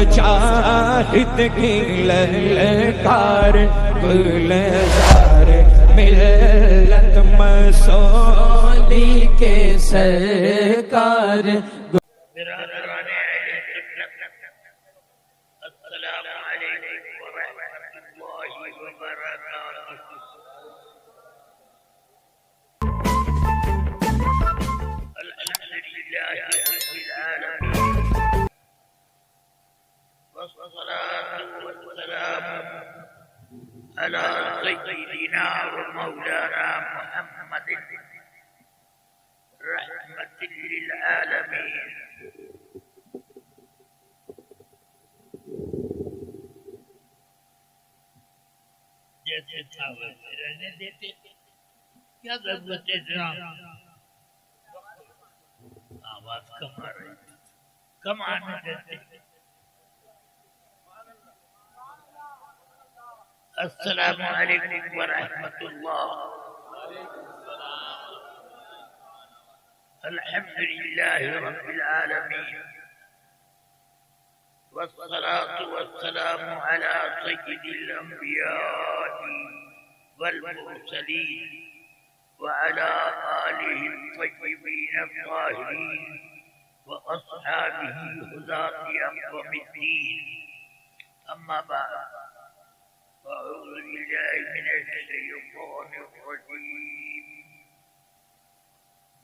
مجاہد کی للکار گلزار ملت مسعودی کے سرکار برادران اہل سنت السلام علیکم ورحمۃ اللہ وبرکاتہ۔ الحمد للہ رب العالمین والصلاة والسلام على سيدنا ومولانا محمد رحمة للعالمين۔ جیسے تھا ویسے رہنے دیتے، کیا ضرورت ہے اتنا آواز کم آ رہی، کم آنے دیتے۔ السلام علیکم ورحمۃ اللہ۔ الحمد للہ رب العالمین والصلاة والسلام على سيد الأنبياء والمرسلين وعلى آله الطيبين الطاهرين وأصحابه هداة أقوم الدين، أما بعد، أعوذ بالله من الشيطان الرجيم،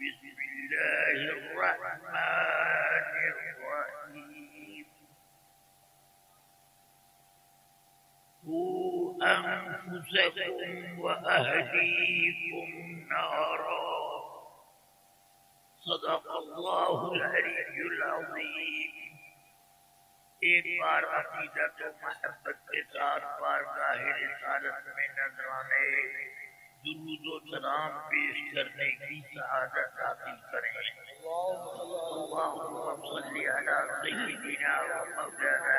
بسم الله الرحمن الرحيم۔ قوا أنفسكم وأهليكم نارا، صدق الله العلي العظيم۔ ایک بار عقیدت و محبت کے ساتھ بارگاہ رسالت میں نذرانے درود و سلام پیش کرنے کی سعادت حاصل کریں۔ اللهم صل على سيدنا ومولانا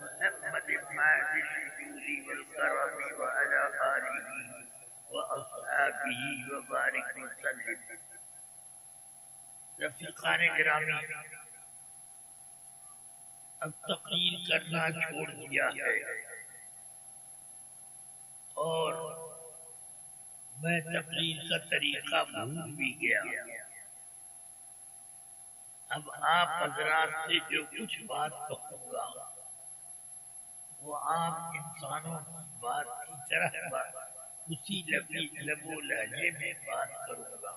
محمد الماعز الشجود والكرم وعلى آله وأصحابه وبارك وسلم۔ رفیقان گرامی، اب تقریر کرنا چھوڑ دیا ہے اور میں تقریر کا طریقہ بھول بھی گیا۔ اب آپ حضرات سے جو کچھ بات کہوں گا وہ عام انسانوں کی بات کی طرح اسی لب و لہجے میں بات کروں گا۔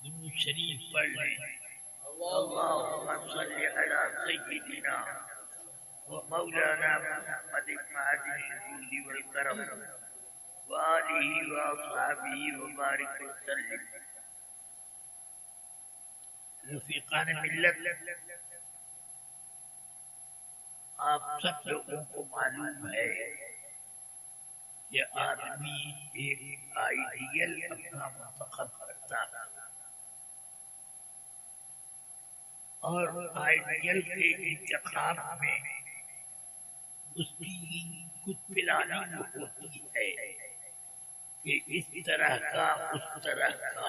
درود شریف پڑھ لیں۔ اللهم صل على سيدنا ومولانا محمد الماعز الشجود والكرم وآله وأصحابه وبارك وسلم۔ رفیقان ملت، آپ سب لوگوں کو معلوم ہے کہ آدمی ایک آئیڈیل اپنا منتخب کرتا ہے اور آئیڈیل کے انتخاب میں اس کی کچھ پلاننگ ہوتی ہے کہ اس طرح کا اس طرح کا،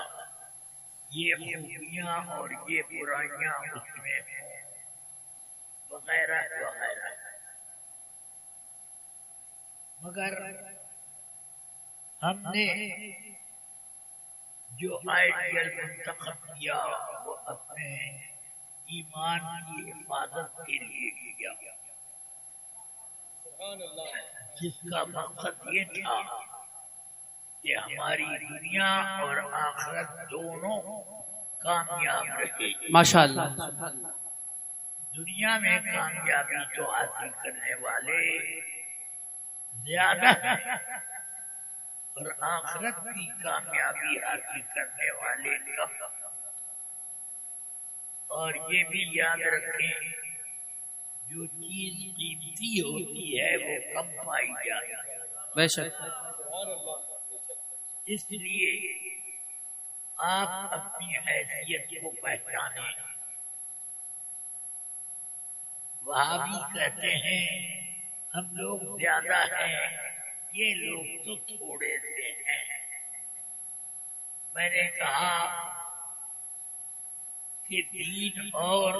یہ خوبیاں اور یہ برائیاں اس میں ہوں، وغیرہ وغیرہ۔ مگر ہم نے جو آئیڈیل منتخب کیا وہ اپنے ایمان کی حفاظت کے لیے کیا، جس کا مقصد یہ تھا کہ ہماری دنیا اور آخرت دونوں کامیاب رہے۔ ماشاءاللہ۔ دنیا میں کامیابی تو حاصل کرنے والے زیادہ ہیں اور آخرت کی کامیابی حاصل کرنے والے کم۔ اور یہ بھی یاد رکھیں، جو چیز قیمتی ہوتی ہے وہ کم پائی جائے۔ بے شک۔ اس لیے آپ اپنی حیثیت کو پہچانیں۔ وہابی کہتے ہیں ہم لوگ زیادہ ہیں، یہ لوگ تو تھوڑے سے ہیں۔ میں نے کہا کہ دین اور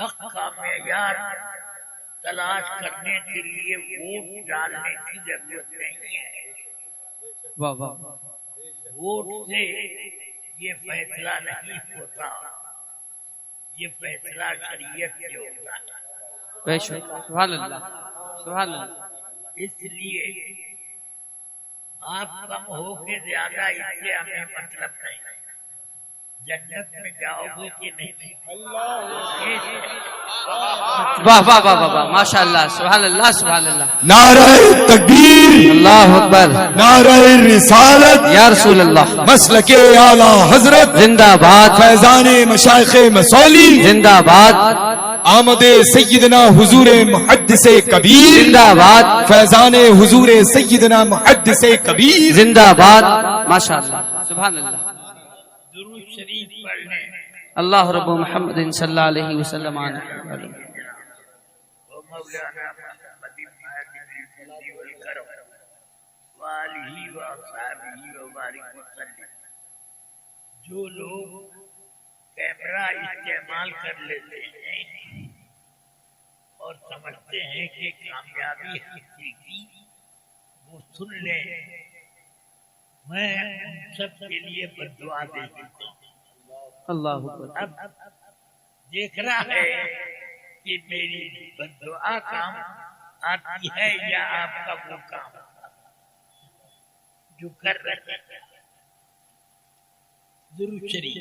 حق کا معیار تلاش کرنے کے لیے ووٹ ڈالنے کی ضرورت نہیں ہے. واہ واہ. ووٹ سے یہ فیصلہ نہیں ہوتا، یہ فیصلہ شریعت سے ہوتا ہے. بے شک. سبحان اللہ سبحان اللہ. اس لیے آپ کم ہو کے زیادہ اس سے ہمیں مطلب نہیں. جنت میں جاؤ گے کہ نہیں؟ واہ واہ واہ واہ واہ. ماشاء اللہ. سبحان اللہ سبحان اللہ. نعرہ تکبیر، اللہ اکبر. نعرہ رسالت، یا رسول اللہ. مسلک اعلی حضرت، زندہ باد فیضان مشائخ مسولی، زندہ باد آمد سیدنا حضور محدث کبیر، زندہ باد فیضان حضور سیدنا محدث کبیر، زندہ باد. ماشاء اللہ سبحان اللہ. درود شریف پڑھنے اللہ رب محمد صلی اللہ علیہ وسلم عنہ. ومولانا محمد بن هادي الجود والكرم وآلہ وأصحابہ وبارک وسلم. جو لوگ کیمرہ استعمال کر لیتے ہیں اور سمجھتے ہیں کہ کامیابی حقیقی، وہ سن لیں. میں سب کے لیے بددعا دے دیتا ہوں. اللہ اکبر. اب دیکھ رہا ہے کہ میری بددعا کام آتی ہے یا آپ کا وہ کام جو کر رہے ہیں. درود شریف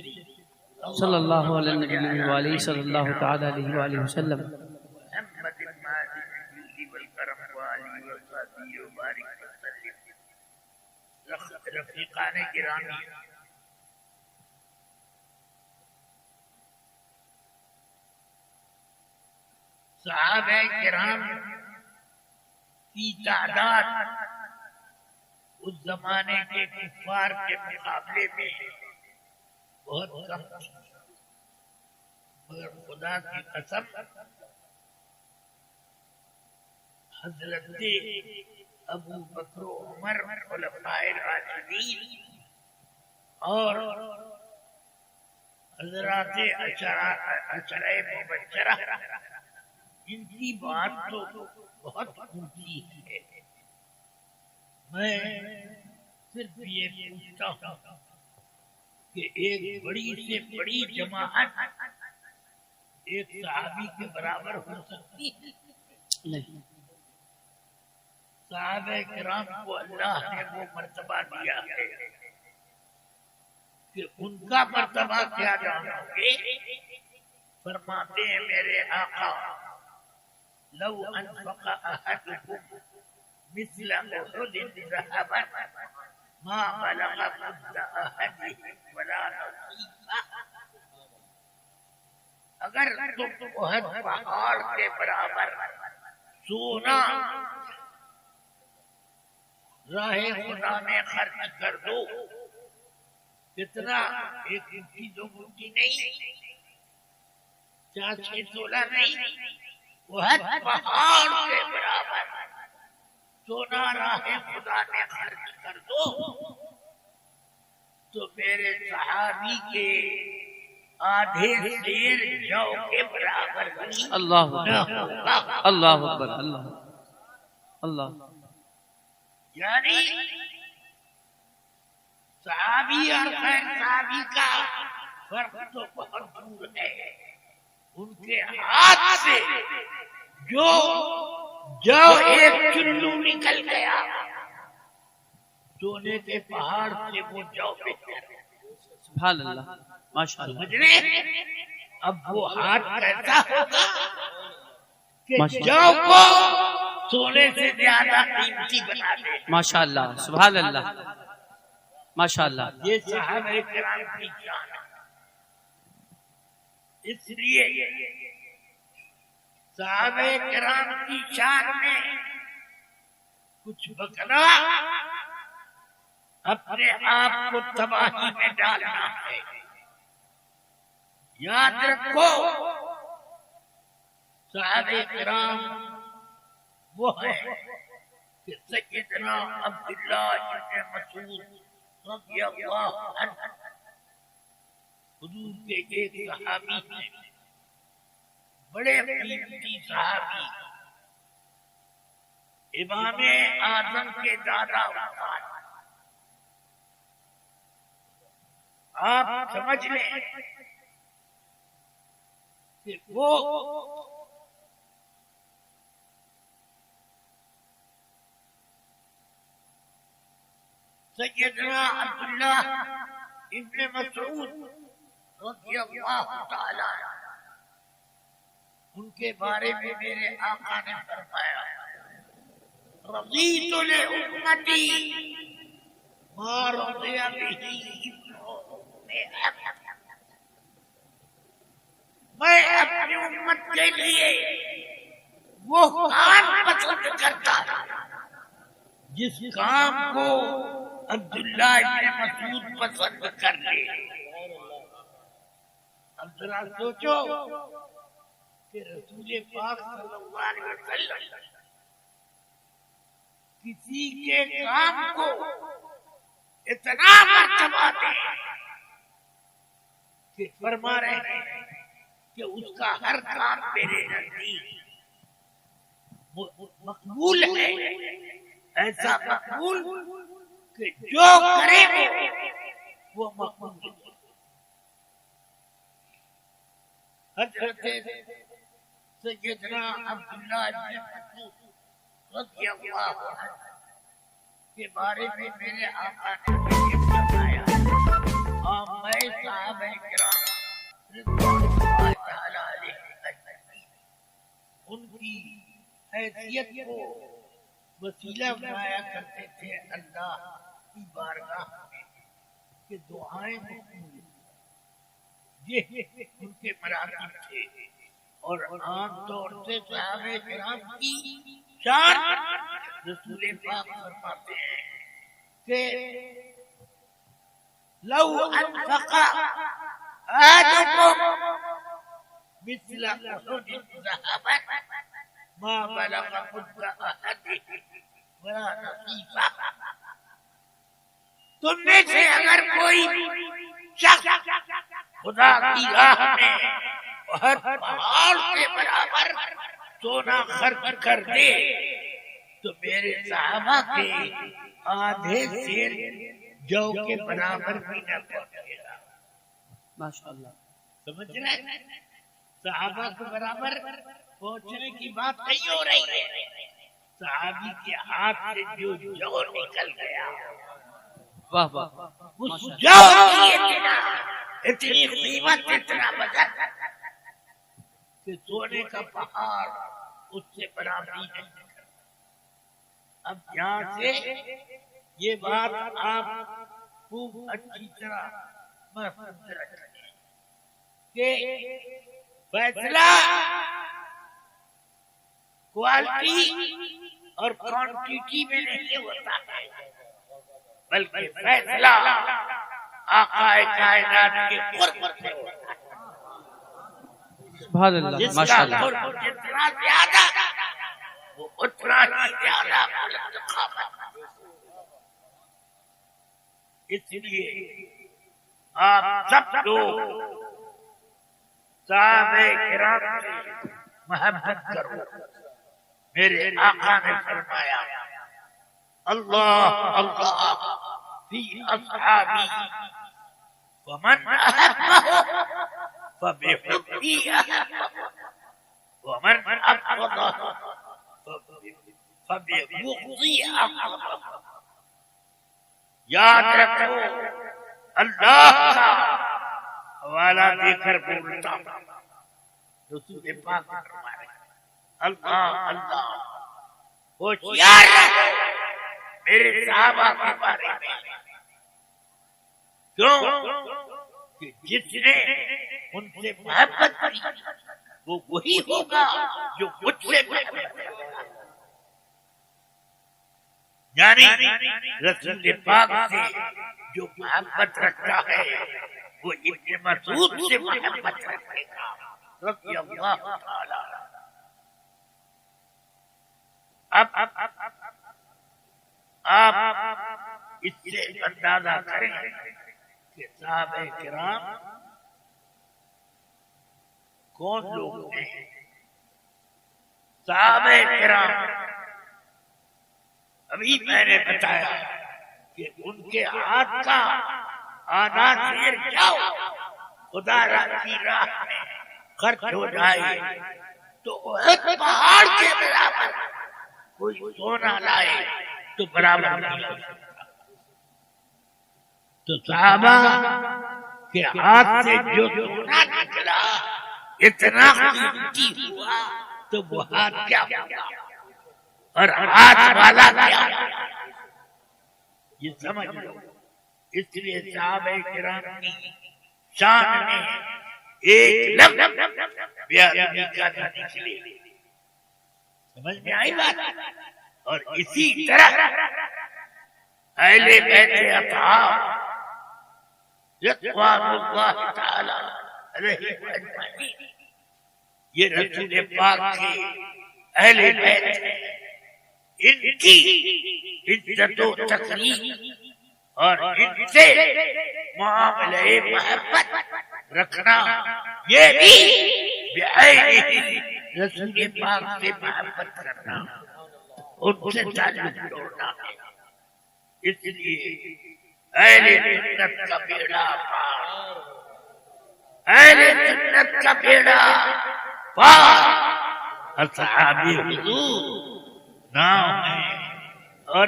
صلی اللہ علیہ وآلہ صلی اللہ تعالی علیہ وآلہ وسلم. محمد بن هادي الجود والكرم وآلہ وصحبہ وبارک وسلم. رفیقان گرامی، صحابہ کرام کی تعداد اس زمانے کے کفار کے مقابلے میں بہت کم تھی، مگر خدا کی قسم حضرت ابو بکر و عمر خلفائے راشدین اور حضرات عشرہ مبشرہ، ان کی بات تو بہت اونچی ہے. میں صرف یہ پوچھتا ہوں کہ ایک بڑی سے بڑی جماعت ایک صحابی کے برابر ہو سکتی ہے؟ نہیں. صحابہ کرام کو اللہ نے وہ مرتبہ دیا ہے کہ ان کا مرتبہ کیا جانو گے؟ فرماتے ہیں میرے آقا، لو انفق احدکم مثل احد ذهبا ما بلغ مد احدهم ولا نصيبا. اگر تم احد پہاڑ کے برابر سونا راہ خدا میں خرچ کر دو، کتنا؟ ایک مٹھی دو مٹھی نہیں، 4-6 نہیں، احد پہاڑ کے برابر سونا راہ خدا میں خرچ کر دو تو میرے صحابی کے آدھے شیر جو کے برابر اللہ اللہ اکبر. اللہ اللہ. یعنی صحابی اور غیر صحابی کا فرق تو بہت دور ہے. ان کے ہاتھ سے جو ایک چلو نکل گیا سونے کے پہاڑ سے وہ جو بہتر. سبحان اللہ ماشاء اللہ. سمجھ رہے؟ اب وہ ہاتھ کہتا ہوگا کہ جو کو سونے سے زیادہ قیمتی بنا دے. ماشاء اللہ سبحان اللہ ماشاء اللہ. یہ صحابہ کرام کی شان ہے. اس لیے صحابہ کرام کی شان میں کچھ بکنا اپنے آپ کو تباہی میں ڈالنا ہے. یاد رکھو صحابہ کرام وہ ہے کہ سیدنا عبداللہ بن مسعود رضی اللہ عنہ حضور کے ایک صحابی ہیں بڑے قیمتی صحابی امام اعظم کے دادا استاد، آپ سمجھ لیں کہ وہ سیدنا عبداللہ ابن مسعود رضی اللہ تعالی ان کے بارے میں میرے آقا نے فرمایا رضیت لأمتی ما رضی به میں اپنی امت کے لیے وہ کام پسند کرتا جس کام کو عبداللہ ابن مسعود پسند کر لے۔ اب ذرا سوچو کہ رسول پاک صلی اللہ علیہ وسلم کسی کے کام کو اتنا مرتبہ دے کہ فرما رہے ہیں کہ اس کا ہر کام میرے نزدیک مقبول ہے، ایسا مقبول کہ جو کرے وہ مقبول ہے۔ حضرت سیدنا عبداللہ ابن مسعود رضی اللہ عنہ کے بارے میں میرے آقا نے یہ فرمایا اور میں صحابہ کرام رضوان اللہ تعالی علیہم اجمعین ان کی حیثیت کو وسیلہ بنایا کرتے تھے اللہ کی بارگاہ میں کہ دعائیں مقبول، یہ ان کے مراتب تھے۔ اور عام طور سے صحابہ کرام کی شان رسول پاک فرماتے ہیں کہ لو انفق احدكم مثل احد ذهبا ما بلغ مد احدهم ولا نصيفه، تم میں سے اگر کوئی شخص خدا کی راہ میں ہر پہاڑ کے برابر سونا خرچ کر دے تو میرے صحابہ کے آدھے سیر جو کے برابر بھی نہ پہنچے گا۔ ماشاءاللہ، سمجھ رہے ہیں؟ صحابہ کے برابر پہنچنے کی بات نہیں ہو رہی ہے، صحابی کے ہاتھ سے جو نکل گیا واہ واہ، اس جو اتنی قیمت اتنا وزن کہ سونے کا پہاڑ اس سے برابری نہیں کرتا۔ اب یہاں سے یہ بات آپ خوب اچھی طرح محفوظ رکھیں کہ فیصلہ کوالٹی اور کوانٹیٹی میں نہیں ہوتا ہے، بلکہ فیصلہ آقا کائنات کے قرب سے ہوتا ہے۔ سبحان اللہ، جس کا ماشاءاللہ، قرب جتنا زیادہ وہ اتنا ہی زیادہ بلند قامت۔ اس لیے آپ سب لوگ صحابہ کرام سے محبت کرو۔ میرے آقا نے فرمایا اللہ اللہ فی اصحابی ومن احبہ فبحبی احبہ ومن ابغضہ فببغضی احبہ۔ یاد رکھو، اللہ کا حوالہ دے کر بولتا ہوں، رسول پاک فرمائے اللہ اللہ، ہوشیار رہو میرے صحابہ کے بارے میں، کیوں کہ جس نے ان سے محبت کی وہ وہی ہوگا جو مجھ سے محبت کرے گا۔ یعنی رسول پاک سے جو محبت رکھتا ہے وہ ابن مسعود سے محبت رکھے گا رضی اللہ تعالی۔ اب آپ اس سے اندازہ کریں کہ صحابہ کرام کون لوگ تھے؟ صحابہ کرام. ابھی میں نے بتایا کہ ان کے ہاتھ کا آدھا شیر کیا ہو خدا کی راہ میں خرچ ہو جائے تو احد پہاڑ کے برابر کوئی سونا لائے تو برابر نہیں ہو سکتا. تو صحابہ کے ہاتھ سے جو سونا نکلا اتنا قیمتی ہوا تو وہ ہاتھ کیا ہوا اور ہاتھ والا کیا ہوا یہ سمجھ لو. اس لیے صحابہ کرام کی شان میں ایک لفظ بیادبی کا نہ نکلے. سمجھ میں آئی بات؟ اور اسی طرح اہل بیت اطہار رضوان اللہ تعالی علیہم اجمعین یہ رسول پاک کے اہل بیت ہیں. ان کی عزت و تقریم اور ان سے معاملہ محبت رکھنا یہ بھی بعینہ رسول پاک سے محبت کرنا ان سے تعلق جوڑنا ہے. اس لیے اہل جنت کا بیڑا پار، اہل جنت کا بیڑا پار اصحابی حضور نام ہے اور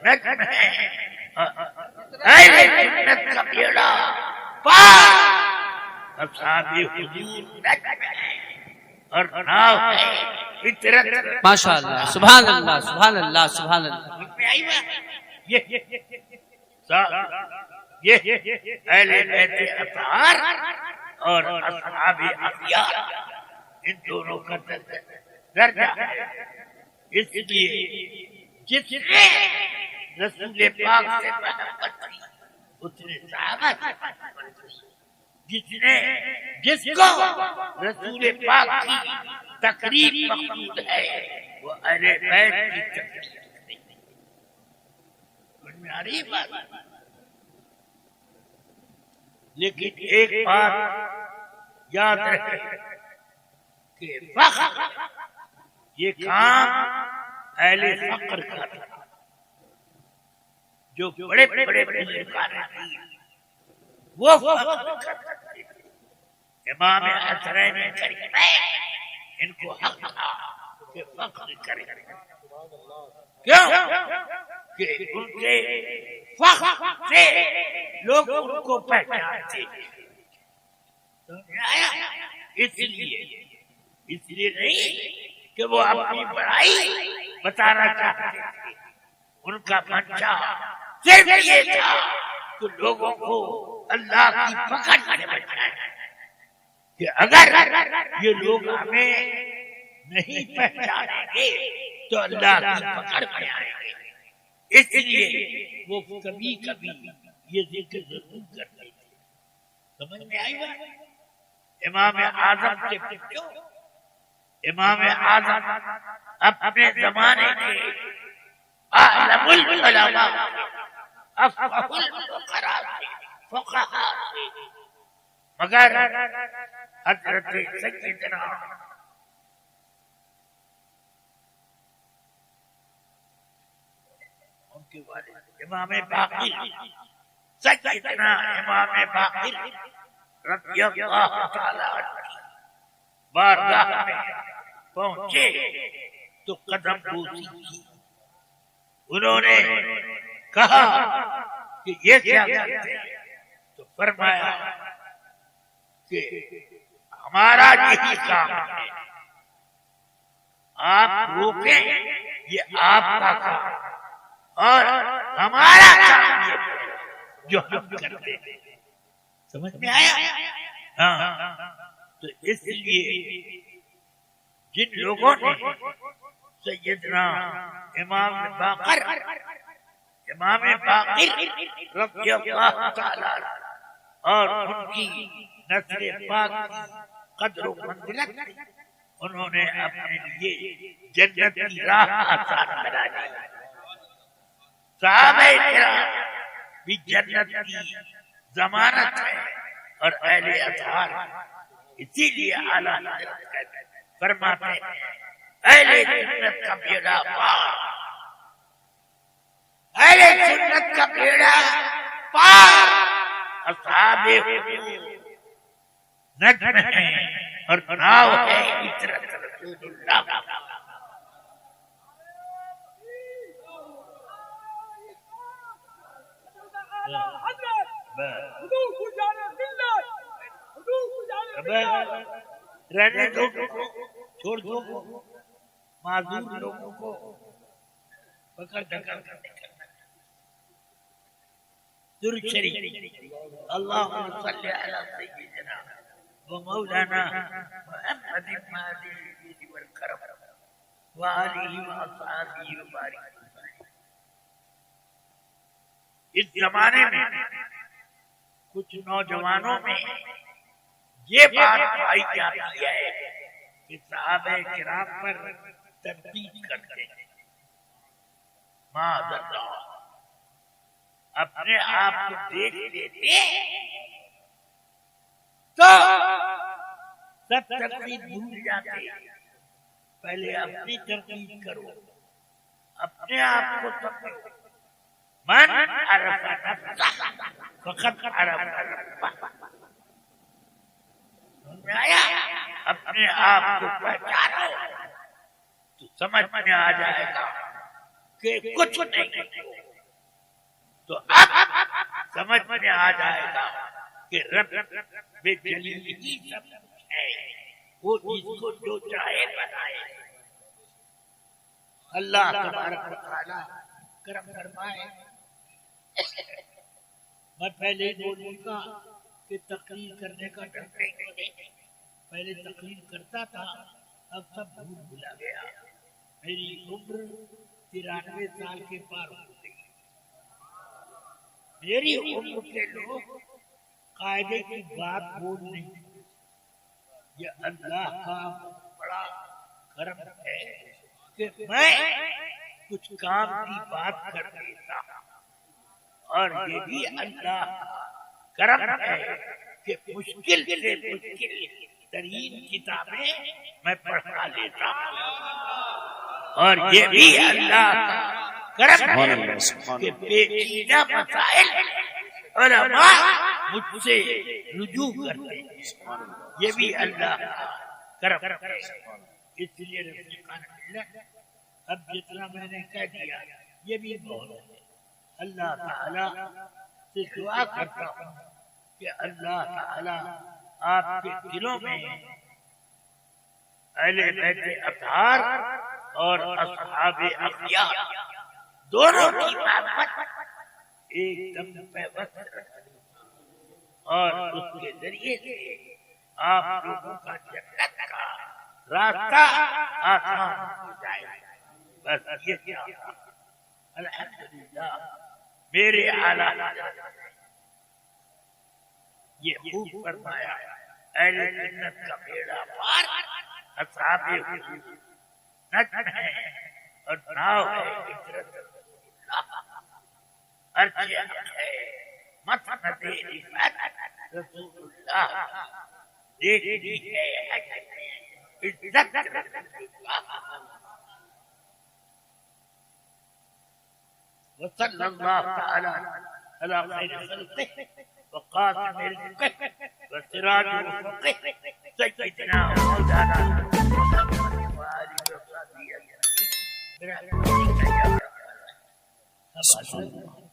نجم ہے. اہل جنت کا بیڑا پار اصحابی حضور نجم ہے اور نام ہے فطرت. ماشاء اللہ، سبحان اللہ، سبحان اللہ، سبحان اللہ. یہ اہل بیت اطہار اور اصحاب اخیار ان دونوں کا درجہ ہے. اس لیے جس نے رسول پاک سے محبت کی اس نے صحابہ سے محبت کی. جس کو رسول پاک کی تقریب مقبول ہے وہ اہل بیت کی تقریب. لیکن ایک بات یاد رکھے کہ فخر یہ کام اہل فقر کا تھا. جو بڑے بڑے بزرگان ہیں وہ فخر کرتے تھے. امام حسنین کریمین ان کو حق تھا کہ فخر کریں. کیوں کہ ان کے فخر سے لوگ ان کو پہچانتے. اس لیے نہیں کہ وہ اپنی بڑائی بتانا چاہتے تھے. ان کا منشا صرف یہ تھا کہ لوگوں کو اللہ کی پکڑ سے بچائے کہ اگر یہ لوگ ہمیں نہیں پہچانیں گے تو اللہ کی پکڑ میں آئیں گے. اس لیے وہ کبھی کبھی یہ ذکر ضرور کرتے تھے. سمجھ میں آئی بات؟ امام اعظم سے پوچھو. امام اعظم اپنے زمانے کے اعلم العلماء افقہ الفقراء فقہاء تھے. مگر حضرت سیدنا کے والد امام باقر سیدنا امام باقر رضی اللہ تعالی عنہ بارگاہ میں پہنچے تو قدم بوسی کی. انہوں نے کہا کہ یہ کیا کرتے ہیں؟ تو فرمایا کہ ہمارا یہی کام ہے. آپ روکیں یہ آپ کا کام اور ہمارا کام یہ جو ہم کرتے ہیں. سمجھ میں آیا؟ ہاں. تو اس لیے جن لوگوں نے سیدنا امام باقر رضی اللہ تعالی اور ان کی نسل پاک کی قدر و منزلت انہوں نے اپنے لیے جنت کی راہ آسان بنا دی. صحابہ کرام بھی جنت کی ضمانت ہے اور اہل اطہار اسی لیے اعلیٰ حضرت فرماتے ہیں اہل سنت کا بیڑا پار، اہل سنت کا بیڑا پار، اصحاب نجم ہیں اور ناؤ ہے عطرت رسول اللہ۔ رہنے دو، چھوڑ دو معذور لوگوں کو پکڑ دھکڑ کرنے کرنا۔ درود شریف اللہم صلی علی سیدنا و مولانا محمد المہدی والکرم وآلہ واصحابہ وبارک وسلم۔ اس زمانے میں کچھ نوجوانوں میں یہ بات پائی جاتی ہے کہ صحابہ کرام پر تنقید کرتے ہیں، معاذ اللہ، اپنے آپ کو دیکھ لیتے تو سب تنقید بھول جاتے۔ پہلے اپنی تنقید کرو، اپنے آپ کو سمجھو۔ من عرف نفسہ فقد عرف ربہ، اپنے آپ کو پہچانو تو سمجھ میں آ جائے گا کہ کچھ نہیں، تو اب سمجھ میں آ جائے گا کہ رب بے جلیل ہی سب کچھ ہے، وہ جس کو جو چاہے بنائے۔ اللہ تبارک و تعالی کرم فرمائے۔ میں پہلے بولوں گا کہ تقریر کرنے کا ڈر نہیں، پہلے تقریر کرتا تھا، اب سب بھول بھلا گیا۔ میری عمر 93 سال کے پار ہو گئی۔ میری عمر کے لوگ قاعدے کی بات بول نہیں، یہ اللہ کا بڑا کرم ہے کہ میں کچھ کام کی بات کر دیتا ہوں، اور یہ بھی اللہ کا کرم ہے کہ مشکل سے مشکل ترین کتابیں میں پڑھا لیتا ہوں، اور یہ بھی اللہ کا کرم ہے کہ پیچیدہ مسائل علماء مجھ سے رجوع کرتے ہیں، یہ بھی اللہ کا کرم ہے۔ اس لیے رفیقان ملت، اب جتنا میں نے کہہ دیا یہ بھی بہت ہے۔ اللہ تعالی سے دعا کرتا ہوں کہ اللہ تعالی آپ کے دلوں میں اہل بیت اطہار اور اصحاب اخیار دونوں کی محبت ایک دم پیوست رکھے، اور اس کے ذریعے سے آپ لوگوں کا جنت کا راستہ آسان ہو جائے۔ بس یہ کیا الحمدللہ میرے اعلیٰ یہ خوب فرمایا، اہل جنت کا بیڑا پار اصحاب نجم ہے اور ناؤ ہے عطرت عرش حق ہے مسند رفعت رسول اللہ، دیکھنی ہے عزت رسول اللہ۔ وصلی اللہ تعالی علی خیر خلقہ وقاسم رزقہ وسراج افقہ سیدنا مولانا محمد وآلہ وصحبہ اجمعین برحمتک یا رب العالمین۔